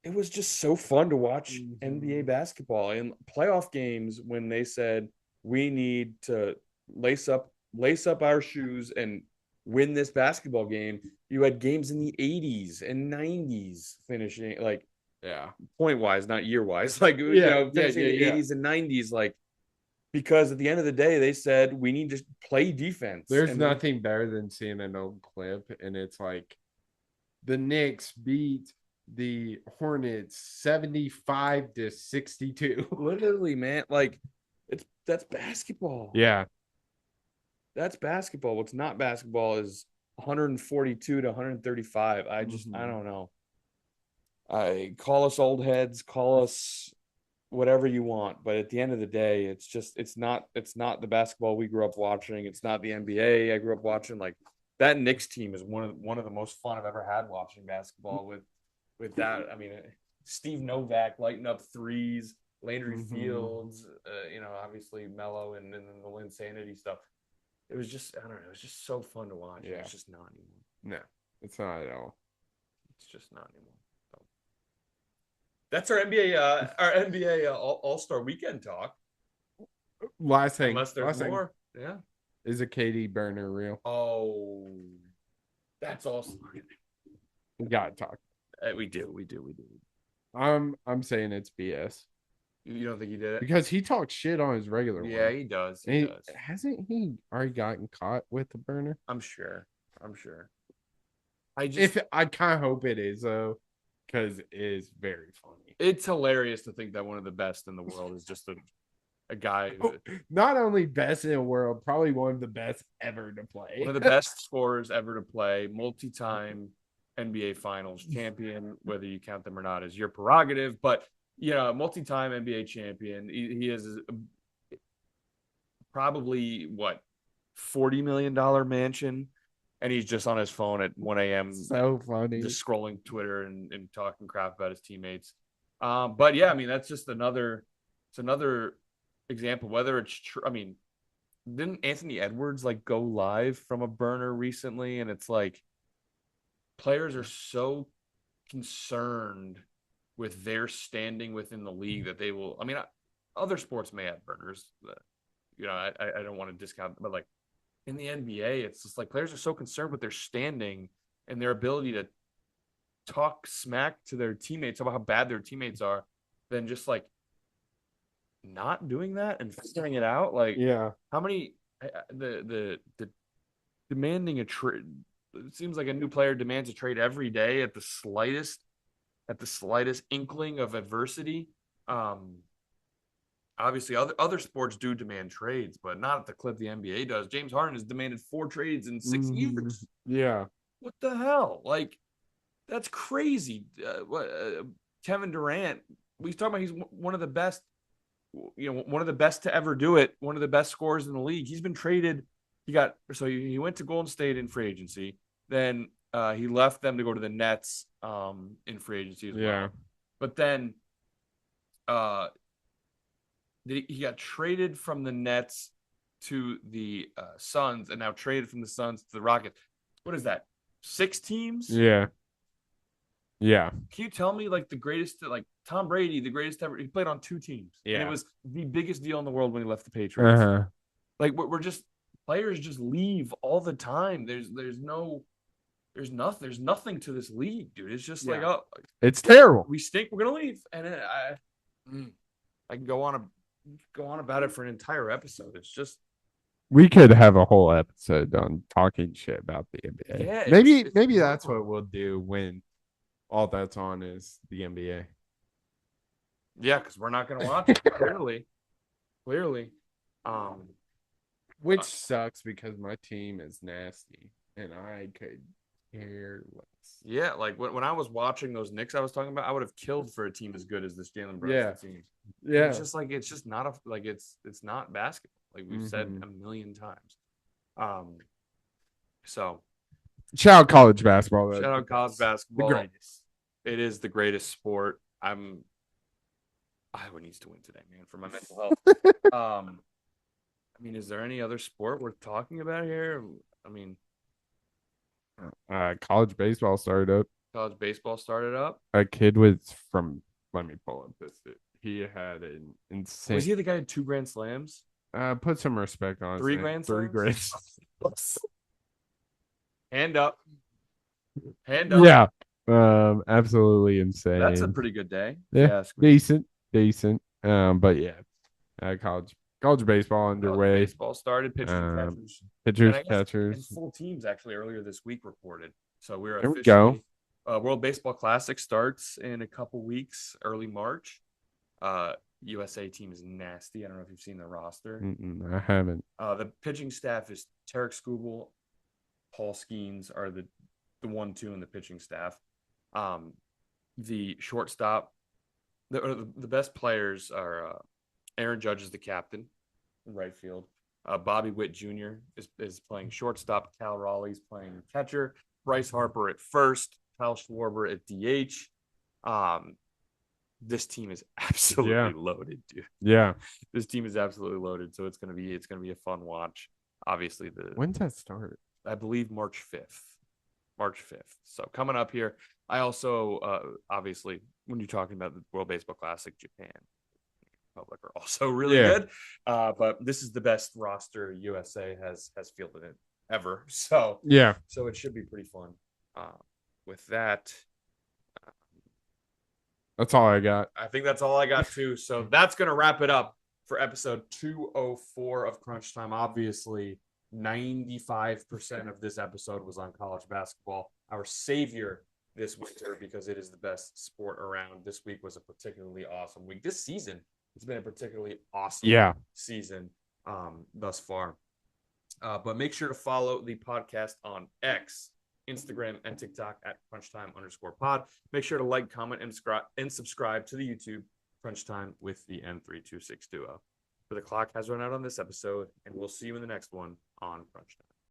it was just so fun to watch NBA basketball and playoff games when they said we need to lace up our shoes and win this basketball game. You had games in the 80s and 90s finishing like Yeah. point wise, not year wise, like Yeah. Yeah. finishing Yeah. in the Yeah. 80s and 90s, like because at the end of the day, they said we need to play defense. There's And nothing better than seeing an old clip, and it's like the Knicks beat the Hornets 75-62. literally, man, like that's basketball. Yeah. That's basketball. What's not basketball is 142 to 135. I Mhm. don't know. I call us old heads, call us whatever you want, but at the end of the day, it's not the basketball we grew up watching. It's not the NBA I grew up watching. Like that Knicks team is one of the most fun I've ever had watching basketball with that. I mean, Steve Novak lighting up threes, Landry Mhm. Fields, obviously Mello and the Linsanity stuff. It was just I don't know. It was just so fun to watch. Yeah. It's just not anymore. No, it's not at all. It's just not anymore. So that's our NBA All Star Weekend talk. Last thing. Unless there's Last thing. more. Yeah. Is a KD burner real? Oh, that's awesome. We gotta talk. We do. I'm saying it's BS You don't think he did it? because he talks shit on his regular Yeah, one. he does. He And does. hasn't he already gotten caught with the burner? I'm sure. I'm sure. I just If I kind of hope it is though, because it is very funny. it's hilarious to think that one of the best in the world is just a guy Not only best in the world, probably one of the best ever to play. one of the best scorers ever to play, multi-time NBA Finals champion. Whether you count them or not is your prerogative, but multi-time NBA champion. He is probably what $40 million mansion, and he's just on his phone at 1 a.m. So funny. just scrolling Twitter and talking crap about his teammates. But yeah, I mean that's just another example. Whether it's true, I mean, didn't Anthony Edwards like go live from a burner recently? And it's like players are so concerned with their standing within the league that they will. I mean, other sports may have burners. I don't want to discount, but like in the NBA, it's just like players are so concerned with their standing and their ability to talk smack to their teammates about how bad their teammates are than just like not doing that and figuring it out. Like, Yeah. how many the demanding a trade? It seems like a new player demands a trade every day at the slightest inkling of adversity. Obviously, other sports do demand trades, but not at the clip the NBA does. James Harden has demanded 4 trades in 6 years. Yeah. What the hell? Like, that's crazy. Kevin Durant, we talk about he's one of the best, one of the best to ever do it, one of the best scorers in the league. He's been traded. He went to Golden State in free agency. Then he left them to go to the Nets in free agency as well. But then he got traded from the Nets to the Suns, and now traded from the Suns to the Rockets. What is that? 6 teams? Yeah. Yeah. Can you tell me like the greatest, like Tom Brady, the greatest ever? He played on 2 teams, and it was the biggest deal in the world when he left the Patriots. Like we're just players just leave all the time. There's nothing to this league, dude. It's just like, oh, it's terrible. We stink. We're gonna leave, and I can go on about it for an entire episode. It's just we could have a whole episode on talking shit about the NBA. Yeah, maybe that's what we'll do when all that's on is the NBA. Yeah, because we're not gonna watch it clearly. Which sucks because my team is nasty and I could care less. Yeah, like when I was watching those Knicks I was talking about, I would have killed for a team as good as this Jalen Brunson team. Yeah, it's just like it's not basketball. Like we've said a million times. So shout out college basketball. Shout out college basketball. The greatest. It is the greatest sport. Iowa needs to win today, man, for my mental health. I mean, is there any other sport worth talking about here? I mean, college baseball started up. College baseball started up. A kid was from. Let me pull up this. He had an insane. Was he the guy who had 2 grand slams? Put some respect on 3 grand slams. 3 grand slams. Hand up. Hand up. Yeah. Absolutely That's a insane. pretty good day, if you Yeah, ask me. decent, decent. But yeah, college baseball College underway. baseball started, pitchers and Um, catchers. And pitchers, I guess and catchers. full teams actually earlier this week reported. So we're There we go. officially World Baseball Classic starts in a couple weeks, early March. Uh, USA team is nasty. I don't know if you've seen the roster. I haven't. The pitching staff is Tarek Skubal, Paul Skeens are the 1-2 in the pitching staff. Um, the shortstop, the best players are Aaron Judge is the captain in right field. Bobby Witt Jr. is playing shortstop. Cal Raleigh's playing catcher. Bryce Harper at first. Kyle Schwarber at DH. Um, this team is absolutely Yeah, loaded, dude. yeah. This team is absolutely loaded, so it's gonna be a fun watch. Obviously, When's that start? I believe March 5th. March 5th. So coming up here, I also obviously when you're talking about the World Baseball Classic, Japan, Republic are also really Yeah, good. But this is the best roster USA has fielded it ever. So yeah. so it should be pretty fun. Uh, with that, That's all I got. I think that's all I got too. So that's gonna wrap it up for episode 204 of Crunch Time. Obviously, 95% of this episode was on college basketball, our savior this winter, because it is the best sport around. This week was a particularly awesome week. This season, it's been a particularly awesome Yeah. season thus far. But make sure to follow the podcast on X, Instagram, and TikTok at crunchtime_pod. Make sure to like, comment, and subscribe to the YouTube Crunch Time with the N326 duo. But the clock has run out on this episode, and we'll see you in the next one on Crunch Time.